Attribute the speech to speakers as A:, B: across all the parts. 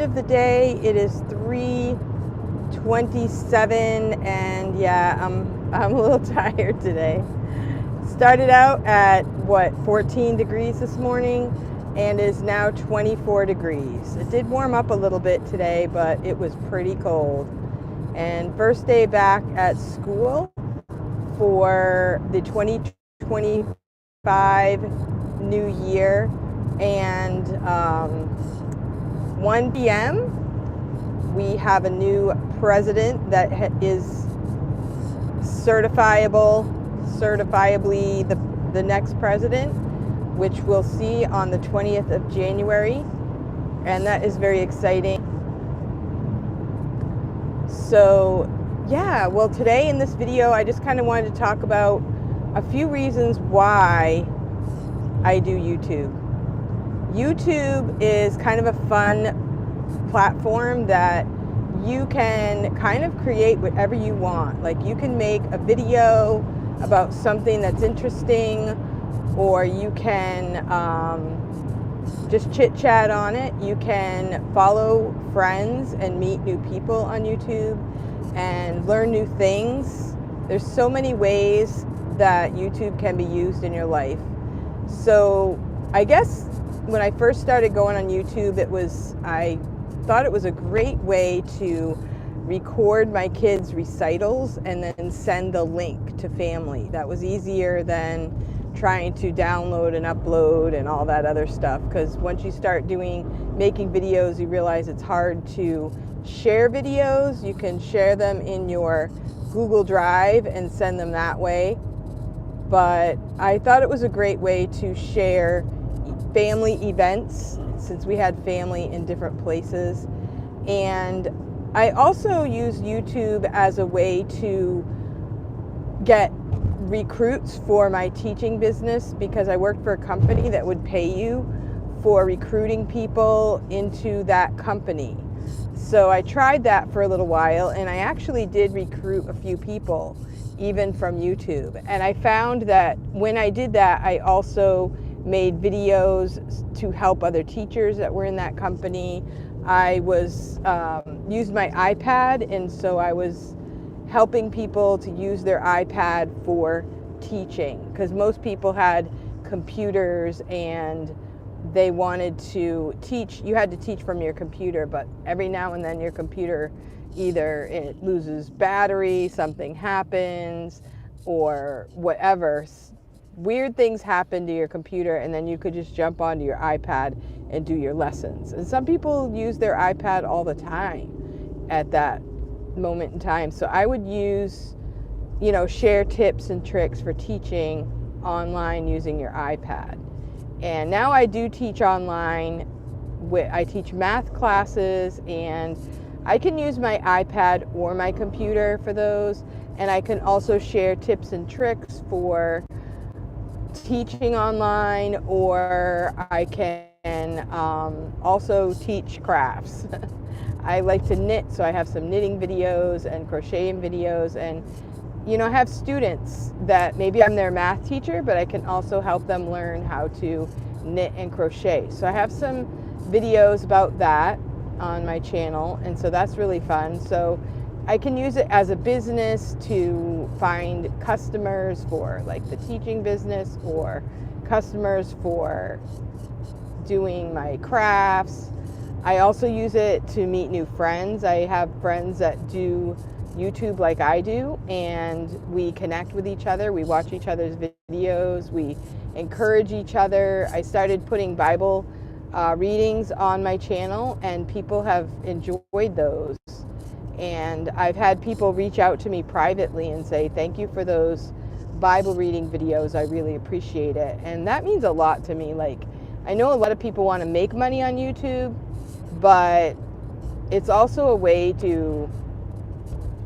A: of the day. It is 3:27, and yeah, I'm a little tired today. Started out at 14 degrees this morning and is now 24 degrees. It did warm up a little bit today, but it was pretty cold. And first day back at school for the 2025 new year, and 1 p.m. we have a new president that is certifiably the next president, which we'll see on the 20th of January, and that is very exciting. So yeah, well, today in this video I just kind of wanted to talk about a few reasons why I do YouTube. YouTube is kind of a fun platform that you can kind of create whatever you want. Like, you can make a video about something that's interesting, or you can just chit chat on it. You can follow friends and meet new people on YouTube and learn new things. There's so many ways that YouTube can be used in your life. So I guess when I first started going on YouTube, I thought it was a great way to record my kids' recitals and then send the link to family. That was easier than trying to download and upload and all that other stuff, because once you start making videos, you realize it's hard to share videos. You can share them in your Google Drive and send them that way, but I thought it was a great way to share family events, since we had family in different places. And I also use YouTube as a way to get recruits for my teaching business, because I worked for a company that would pay you for recruiting people into that company. So I tried that for a little while, and I actually did recruit a few people even from YouTube. And I found that when I did that, I also made videos to help other teachers that were in that company. I used my iPad, and so I was helping people to use their iPad for teaching, because most people had computers and they wanted to teach. You had to teach from your computer, but every now and then your computer, either it loses battery, something happens, or whatever. Weird things happen to your computer, and then you could just jump onto your iPad and do your lessons. And some people use their iPad all the time at that moment in time. So I would share tips and tricks for teaching online using your iPad. And now I do teach online. I teach math classes, and I can use my iPad or my computer for those. And I can also share tips and tricks for teaching online, or I can also teach crafts. I like to knit, so I have some knitting videos and crocheting videos, and I have students that maybe I'm their math teacher, but I can also help them learn how to knit and crochet. So I have some videos about that on my channel, and so that's really fun. So I can use it as a business to find customers for like the teaching business, or customers for doing my crafts. I also use it to meet new friends. I have friends that do YouTube like I do, and we connect with each other. We watch each other's videos. We encourage each other. I started putting Bible readings on my channel, and people have enjoyed those. And I've had people reach out to me privately and say, thank you for those Bible reading videos. I really appreciate it. And that means a lot to me. Like, I know a lot of people want to make money on YouTube, but it's also a way to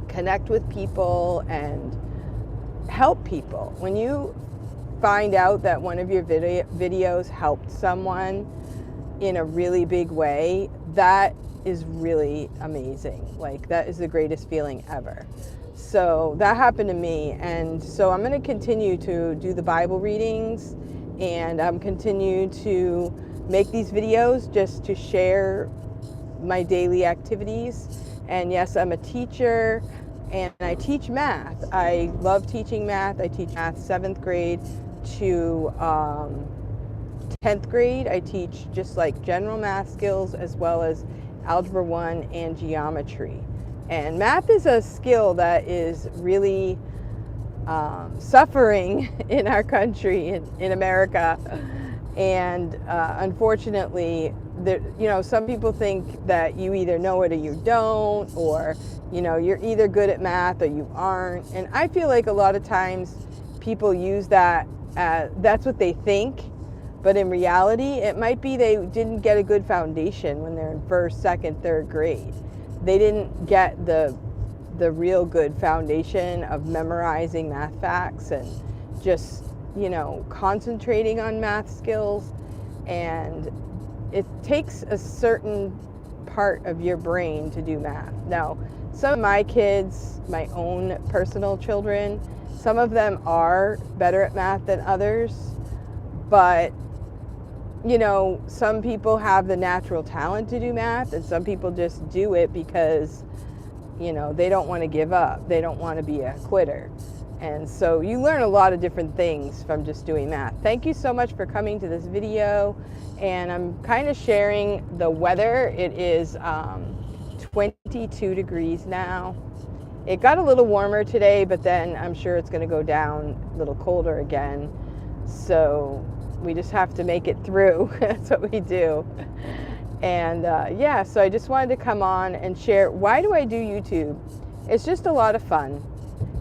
A: connect with people and help people. When you find out that one of your videos helped someone in a really big way, that is really amazing. Like, that is the greatest feeling ever. So that happened to me, and so I'm going to continue to do the Bible readings, and I'm continue to make these videos just to share my daily activities. And yes, I'm a teacher and I teach math. I love teaching math. I teach math 7th grade to 10th grade. I teach just like general math skills as well as Algebra 1 and geometry. And math is a skill that is really suffering in our country, in America. And unfortunately, some people think that you either know it or you don't, or you're either good at math or you aren't. And I feel like a lot of times people use that that's what they think, but in reality it might be they didn't get a good foundation when they're in 1st, 2nd, 3rd grade. They didn't get the real good foundation of memorizing math facts and just concentrating on math skills. And it takes a certain part of your brain to do math. Now, some of my kids, my own personal children, some of them are better at math than others, but some people have the natural talent to do math, and some people just do it because they don't want to give up. They don't want to be a quitter. And so you learn a lot of different things from just doing math. Thank you so much for coming to this video. And I'm kind of sharing the weather. It is 22 degrees now. It got a little warmer today, but then I'm sure it's going to go down a little colder again. So we just have to make it through. That's what we do. And so I just wanted to come on and share, why do I do YouTube? It's just a lot of fun.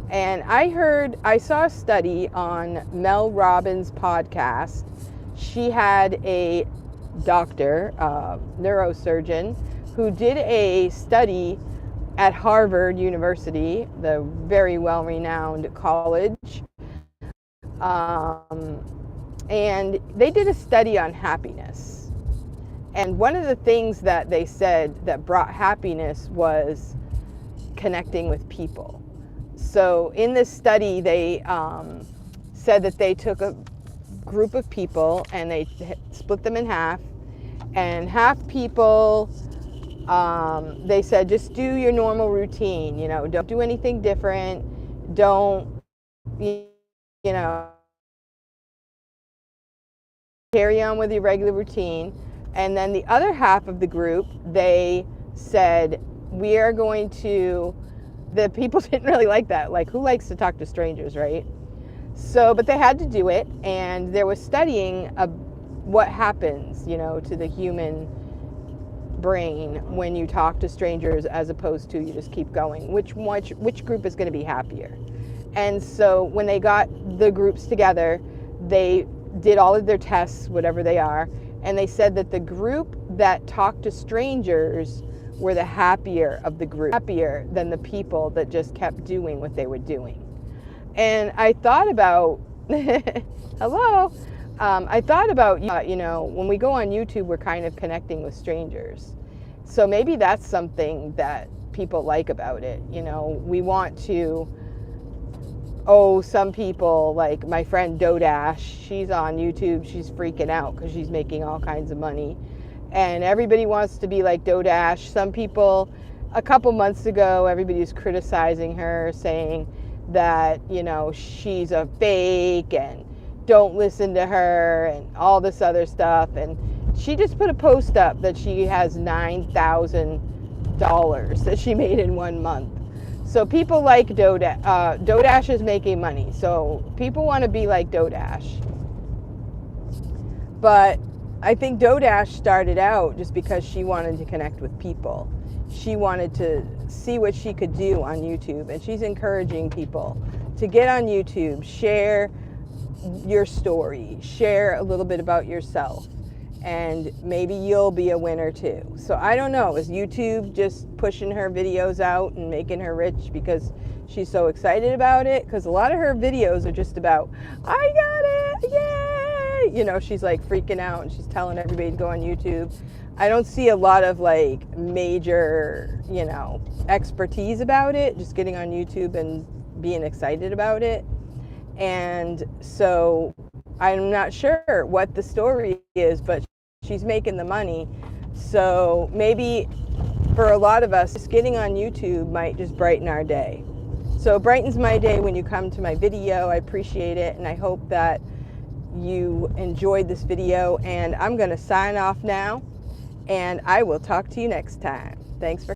A: And I saw a study on Mel Robbins' podcast. She had a doctor, neurosurgeon, who did a study at Harvard University, the very well-renowned college. And they did a study on happiness. And one of the things that they said that brought happiness was connecting with people. So in this study, they said that they took a group of people and they split them in half. And half people, they said, just do your normal routine. Don't do anything different. Don't, carry on with your regular routine. And then the other half of the group, they said, we are going to, the people didn't really like that. Like, who likes to talk to strangers, right? So, but they had to do it. And there was studying what happens, to the human brain when you talk to strangers as opposed to you just keep going. Which group is going to be happier? And so when they got the groups together, they did all of their tests, whatever they are, and they said that the group that talked to strangers were the happier of the group, happier than the people that just kept doing what they were doing. And I thought about, hello, I thought about, when we go on YouTube, we're kind of connecting with strangers. So maybe that's something that people like about it. We want to, some people, like my friend Dodash, she's on YouTube, she's freaking out because she's making all kinds of money. And everybody wants to be like Dodash. Some people, a couple months ago, everybody was criticizing her, saying that, she's a fake and don't listen to her and all this other stuff. And she just put a post up that she has $9,000 that she made in 1 month. So people like Dodash. Dodash is making money. So people want to be like Dodash. But I think Dodash started out just because she wanted to connect with people. She wanted to see what she could do on YouTube. And she's encouraging people to get on YouTube, share your story, share a little bit about yourself, and maybe you'll be a winner too. So I don't know, is YouTube just pushing her videos out and making her rich because she's so excited about it? Because a lot of her videos are just about, I got it, yay! She's like freaking out and she's telling everybody to go on YouTube. I don't see a lot of like major, expertise about it, just getting on YouTube and being excited about it. And so I'm not sure what the story is, but she's making the money. So maybe for a lot of us, just getting on YouTube might just brighten our day. So it brightens my day when you come to my video. I appreciate it, and I hope that you enjoyed this video, and I'm going to sign off now, and I will talk to you next time. Thanks for